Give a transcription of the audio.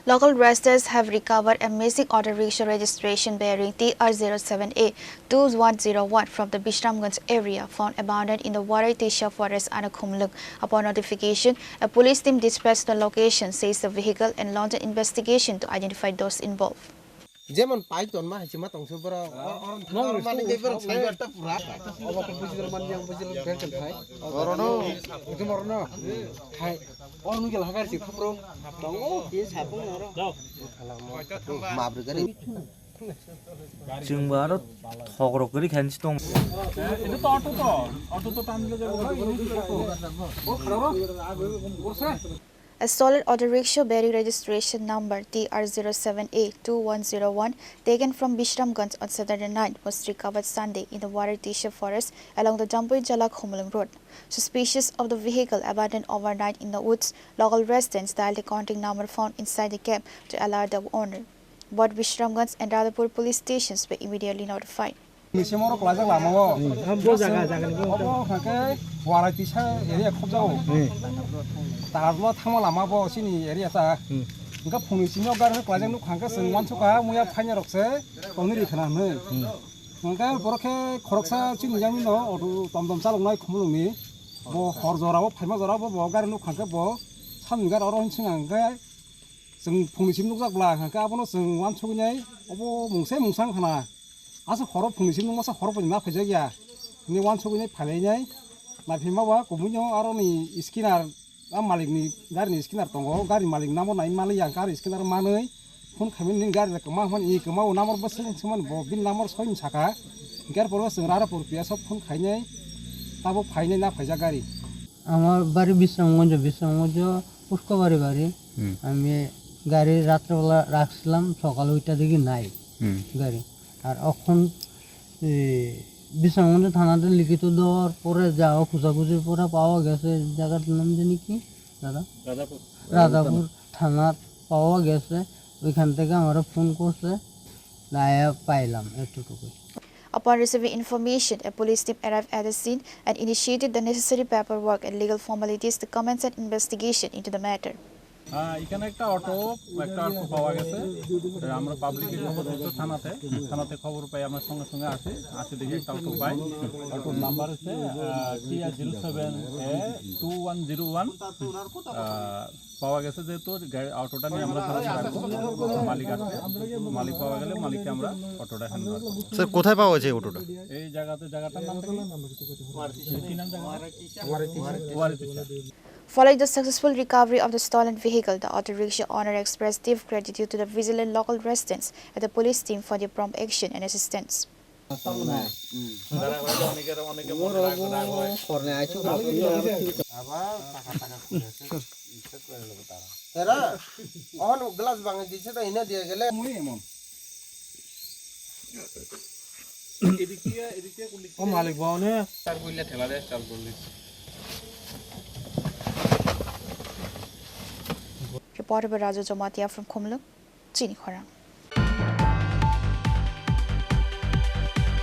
Local residents have recovered a missing auto rickshaw registration bearing TR07A 2101 from the Bishramganj area found abandoned in the Waratisha forest under Khumlung. Upon notification, a police team dispatched the location, says the vehicle, and launched an investigation to identify those involved. যেমন পাইতন মা হইছে মা তংস বড় মানে দেবর সাইবারটা পুরা অবাক বুঝির মান yang বুঝির বেকেন ভাই অরনো একদম অরনো হাই অরনো গেল হাগার সি খপ্রো দঙ্গো কে সাপং অরো যাও মাব্র গারি जोंबो आरो थग्रग गरि खानसि दं এটা তো অটো তো টানলে যাবো A solid auto rickshaw bearing registration number TR07A 2101 taken from Bishramganj on Saturday night was recovered Sunday in the Waratisha forest along the Jampui Jala Khumlung road. Suspicious of the vehicle abandoned overnight in the woods, local residents dialed a contact number found inside the cab to alert the owner. Both Bishramganj and Radhapur police stations were immediately notified. মিশমর plaza লামাও আমবো জায়গা অবো হাকে ওয়ারাইতিসা area খবজাও তারলো থামা লামাবো সিনি area তা Inca फुंनिसिनो गार plaza नु खांका जों वानसका मुया फाइना रखसे तंनि रिखना नै इनका बरखे खरकसा चिनिजामि न अटो तमतम चालंनाय खमलुंनि बो हर जराबो फाइमा जराबो बो गारि नु खांका बो सानगार अरो हिंसिङा इनका जों फुंनिसिम नुजाब्ला खांका आबनो जों वानसकनाय अबो मुंसे मुंसां खाना आसा खरब फुंनिसिम नमासा खरब ना फैजाया नि वानसकनाय फालायनाय नाफिमाबा गुबुनयो आरो नि स्किनार मालिकनि गारिनि स्किनार दङ गारि मालिक नाम नाय मालिया गारि स्किनार मानै फन खामिन गारि कमा फन इ कमा नामर बस समान बिन नामर सयन साका गार पर जों रारापुर पिया सब फन खायनाय ताबो फायनाय ना फायजा गारि আমার বাড়ি বিশ্রামগঞ্জ পুষ্কবাড়ি বাড়ি আমি গাড়ি রাত্রেবেলা রাখছিলাম সকাল ওইটা দিকে নাই গাড়ি আর এখন বিশ্রামগঞ্জ থানাতে লিখিত দেওয়ার পরে যাওয়া খোঁজাখুঁজির পরে পাওয়া গেছে জায়গাটার নাম জানি কি দাদা রাধাপুর থানার পাওয়া গেছে ওইখান থেকে আমরা ফোন করছে লায়া পাইলাম এতটুকু Upon receiving information, a police team arrived at the scene and initiated the necessary paperwork and legal formalities to commence an investigation into the matter. এখানে একটা অটো পাওয়া গেছে আমরা পাবলিকের থানাতে খবর পাই আমরা সঙ্গে সঙ্গে আসি দেখি একটা অটো পাই অটোর নাম্বার হচ্ছে TR07A2101 পাওয়া গেছে যেহেতু অটোটা নিয়ে আমরা মালিক আসছে মালিক পাওয়া গেলে মালিককে আমরা অটোটা হ্যান্ড করব স্যার কোথায় পাওয়া যায় অটোটা এই জায়গাটার নাম কি নাম ওয়ারাইতিসা Following the successful recovery of the stolen vehicle, the auto rickshaw owner expressed deep gratitude to the vigilant local residents and the police team for their prompt action and assistance. Reported by Raju Jamatia from Khumlung, Chini Khorang.